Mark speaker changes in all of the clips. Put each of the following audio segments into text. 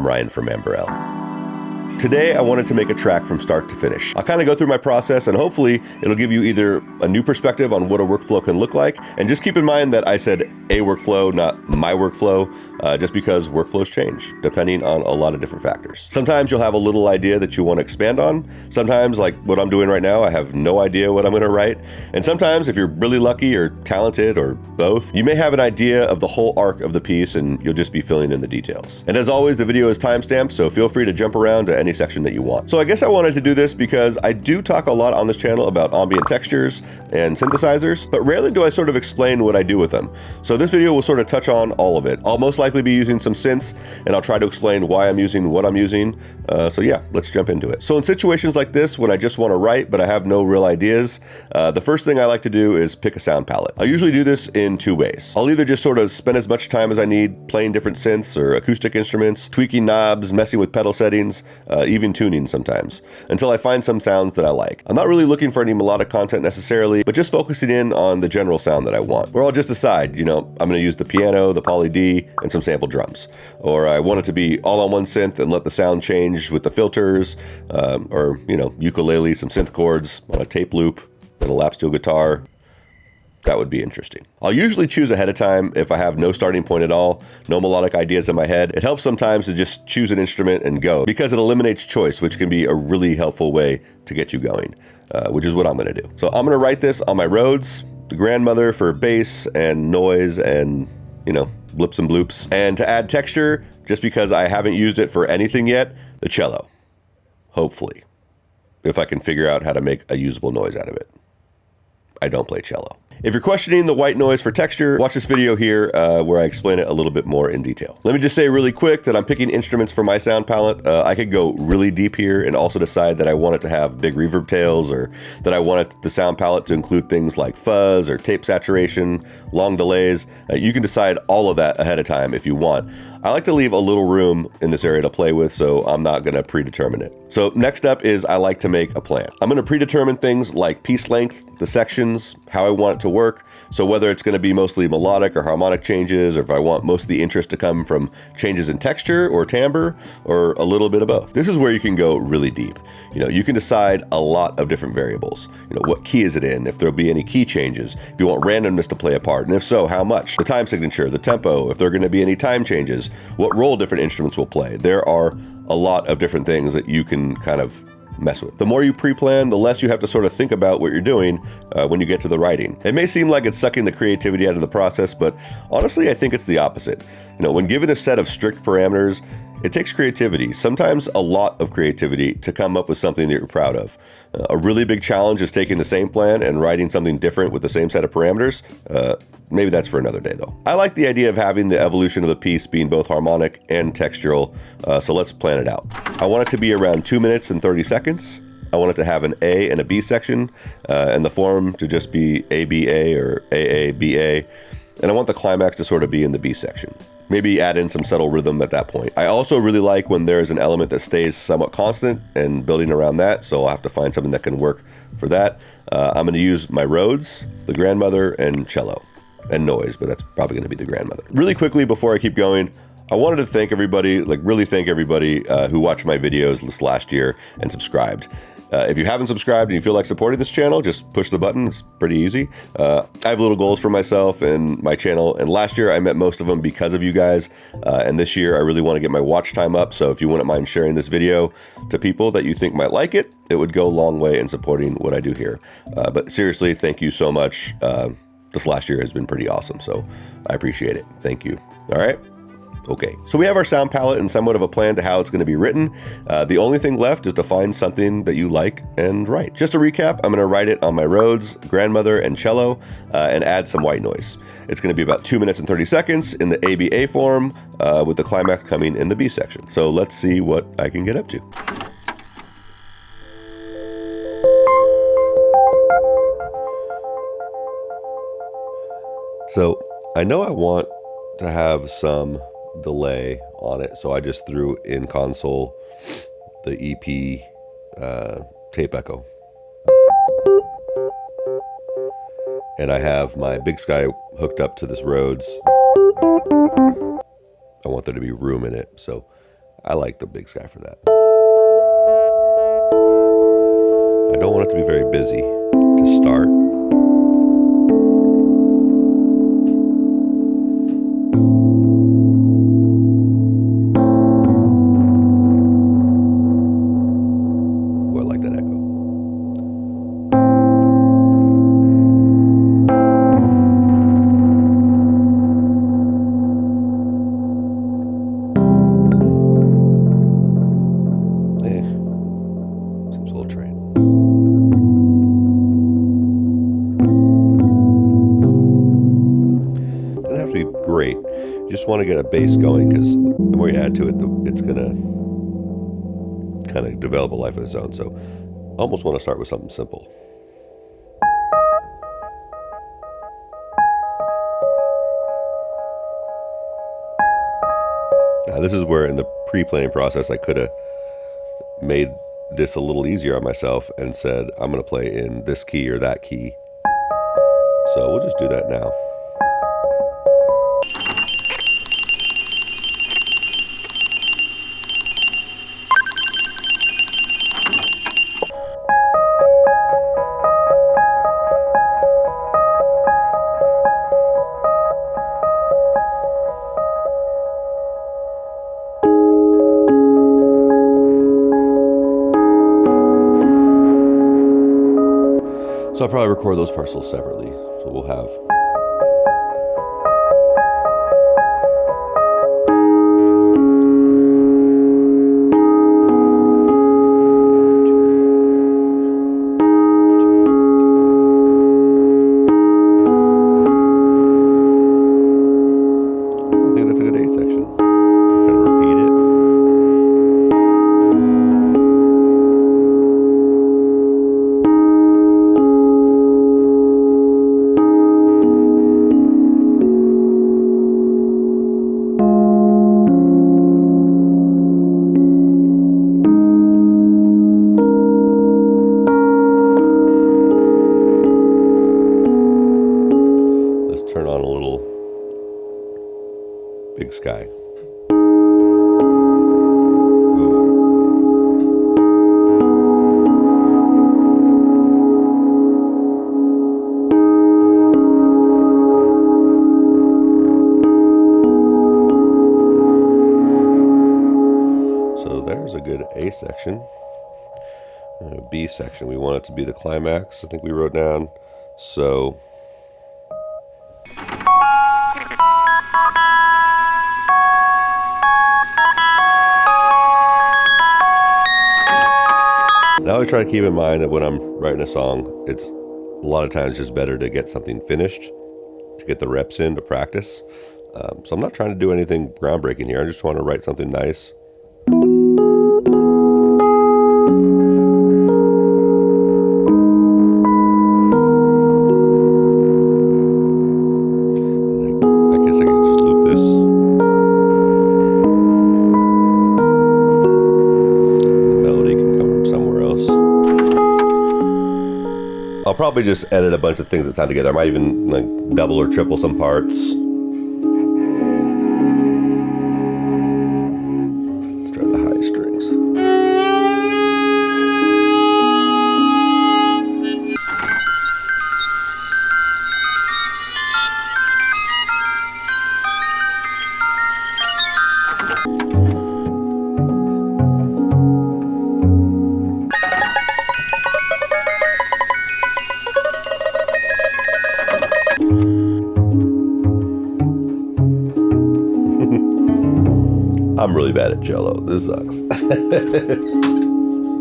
Speaker 1: I'm Ryan from Amberell. Today, I wanted to make a track from start to finish. I'll kind of go through my process and hopefully it'll give you either a new perspective on what a workflow can look like. And just keep in mind that I said a workflow, not my workflow, just because workflows change depending on a lot of different factors. Sometimes you'll have a little idea that you want to expand on. Sometimes, like what I'm doing right now, I have no idea what I'm going to write. And sometimes, if you're really lucky or talented or both, you may have an idea of the whole arc of the piece and you'll just be filling in the details. And as always, the video is timestamped, so feel free to jump around to any section that you want. So I guess I wanted to do this because I do talk a lot on this channel about ambient textures and synthesizers, but rarely do I sort of explain what I do with them. So this video will sort of touch on all of it. I'll most likely be using some synths and I'll try to explain why I'm using what I'm using. So yeah, let's jump into it. So in situations like this, when I just want to write, but I have no real ideas, the first thing I like to do is pick a sound palette. I usually do this in two ways. I'll either just sort of spend as much time as I need playing different synths or acoustic instruments, tweaking knobs, messing with pedal settings, even tuning sometimes, until I find some sounds that I like. I'm not really looking for any melodic content necessarily, but just focusing in on the general sound that I want. Or I'll just decide, you know, I'm going to use the piano, the poly D, and some sample drums. Or I want it to be all on one synth and let the sound change with the filters, or, you know, ukulele, some synth chords on a tape loop, and a lap steel guitar. That would be interesting. I'll usually choose ahead of time if I have no starting point at all, no melodic ideas in my head. It helps sometimes to just choose an instrument and go, because it eliminates choice, which can be a really helpful way to get you going, which is what I'm gonna do. So I'm gonna write this on my Rhodes, the grandmother for bass and noise and, you know, blips and bloops. And to add texture, just because I haven't used it for anything yet, the cello, hopefully, if I can figure out how to make a usable noise out of it. I don't play cello. If you're questioning the white noise for texture, watch this video here where I explain it a little bit more in detail. Let me just say really quick that I'm picking instruments for my sound palette. I could go really deep here and also decide that I want it to have big reverb tails, or that I want the sound palette to include things like fuzz or tape saturation, long delays. You can decide all of that ahead of time if you want. I like to leave a little room in this area to play with, so I'm not gonna predetermine it. So next up is I like to make a plan. I'm gonna predetermine things like piece length, the sections, how I want it to work. So whether it's gonna be mostly melodic or harmonic changes, or if I want most of the interest to come from changes in texture or timbre, or a little bit of both. This is where you can go really deep. You know, you can decide a lot of different variables. You know, what key is it in? If there'll be any key changes, if you want randomness to play a part, and if so, how much? The time signature, the tempo, if there are gonna be any time changes, what role different instruments will play. There are a lot of different things that you can kind of mess with. The more you pre-plan, the less you have to sort of think about what you're doing when you get to the writing. It may seem like it's sucking the creativity out of the process, but honestly, I think it's the opposite. You know, when given a set of strict parameters, it takes creativity, sometimes a lot of creativity, to come up with something that you're proud of. A really big challenge is taking the same plan and writing something different with the same set of parameters. Maybe that's for another day though. I like the idea of having the evolution of the piece being both harmonic and textural, so let's plan it out. I want it to be around 2 minutes and 30 seconds. I want it to have an A and a B section, and the form to just be ABA or AABA. And I want the climax to sort of be in the B section. Maybe add in some subtle rhythm at that point. I also really like when there's an element that stays somewhat constant and building around that, so I'll have to find something that can work for that. I'm gonna use my Rhodes, the grandmother, and cello, and noise, but that's probably gonna be the grandmother. Really quickly before I keep going, I wanted to thank everybody, like really thank everybody who watched my videos this last year and subscribed. If you haven't subscribed and you feel like supporting this channel, just push the button. It's pretty easy. I have little goals for myself and my channel, and last year I met most of them because of you guys, and this year I really want to get my watch time up, so if you wouldn't mind sharing this video to people that you think might like it, it would go a long way in supporting what I do here. But seriously, thank you so much. This last year has been pretty awesome, so I appreciate it. Thank you. All right. Okay, so we have our sound palette and somewhat of a plan to how it's going to be written. The only thing left is to find something that you like and write. Just to recap, I'm going to write it on my Rhodes, grandmother, and cello, and add some white noise. It's going to be about 2 minutes and 30 seconds in the ABA form, with the climax coming in the B section. So let's see what I can get up to. So I know I want to have some delay on it, so I just threw in console the EP tape echo, and I have my Big Sky hooked up to this Rhodes. I want there to be room in it, so I like the big sky for that. I don't want it to be very busy to start. Oh, I like that echo. Seems a little trained. Doesn't have to be great. You just want to get a bass going, because the more you add to it, it's going to kind of develop a life of its own. So I almost want to start with something simple. Now, this is where in the pre-playing process I could have made this a little easier on myself and said, I'm going to play in this key or that key. So we'll just do that now. So I'll probably record those parts separately. So we'll have I think that's a good A section. Kind of repeat it. Turn on a little big sky. So there's a good A section. And a B section, we want it to be the climax, I think we wrote down. So I always try to keep in mind that when I'm writing a song, it's a lot of times just better to get something finished, to get the reps in, to practice. So I'm not trying to do anything groundbreaking here. I just want to write something nice. I guess I can just loop this. I'll probably just edit a bunch of things that sound together. I might even like double or triple some parts. Let's try the high strings. I'm really bad at cello. This sucks.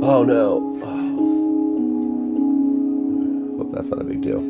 Speaker 1: Oh no. Hope that's not a big deal.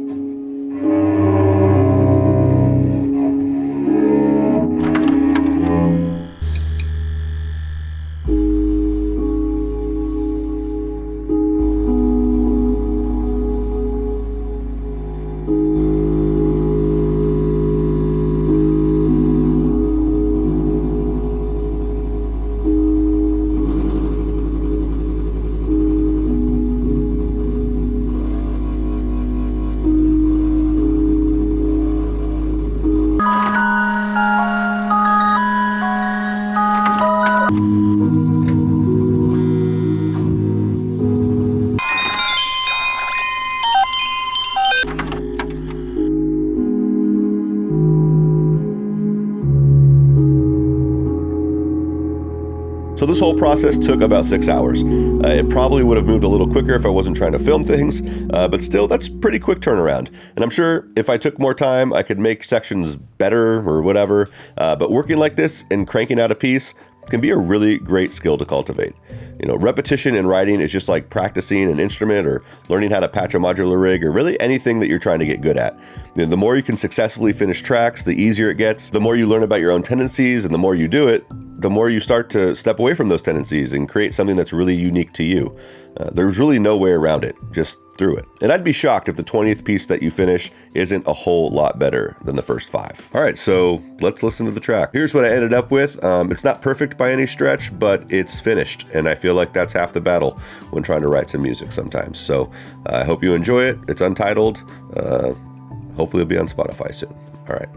Speaker 1: So this whole process took about 6 hours. It probably would have moved a little quicker if I wasn't trying to film things, but still, that's pretty quick turnaround. And I'm sure if I took more time, I could make sections better or whatever, but working like this and cranking out a piece can be a really great skill to cultivate. Repetition in writing is just like practicing an instrument or learning how to patch a modular rig or really anything that you're trying to get good at. The more you can successfully finish tracks, the easier it gets. The more you learn about your own tendencies, and the more you do it, the more you start to step away from those tendencies and create something that's really unique to you. There's really no way around it, just through it. And I'd be shocked if the 20th piece that you finish isn't a whole lot better than the first 5. All right, so let's listen to the track. Here's what I ended up with. It's not perfect by any stretch, but it's finished. And I feel like that's half the battle when trying to write some music sometimes. So I hope you enjoy it. It's untitled. Hopefully it'll be on Spotify soon. All right.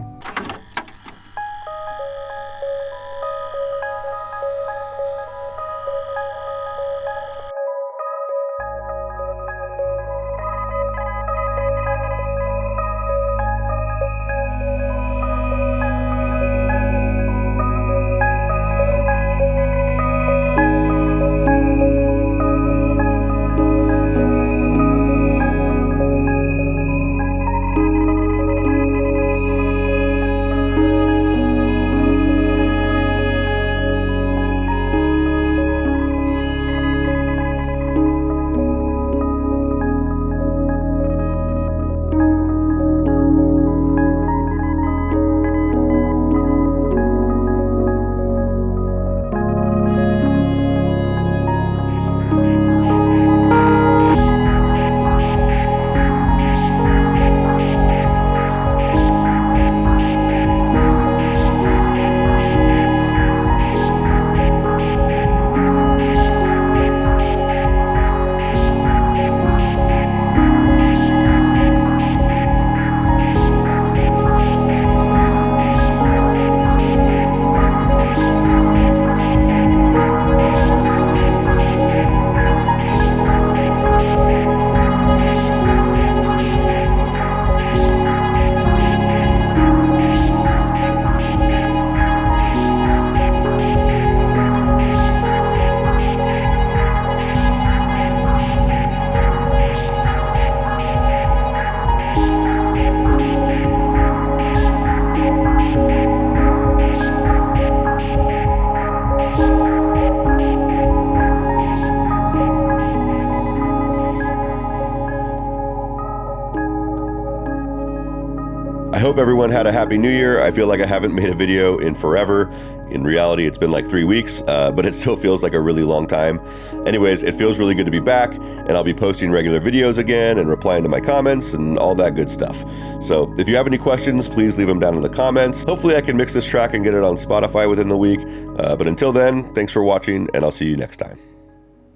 Speaker 1: I hope everyone had a happy new year. I feel like I haven't made a video in forever. In reality, it's been like 3 weeks, but it still feels like a really long time. Anyways, it feels really good to be back, and I'll be posting regular videos again and replying to my comments and all that good stuff. So if you have any questions, please leave them down in the comments. Hopefully I can mix this track and get it on Spotify within the week. But until then, thanks for watching, and I'll see you next time.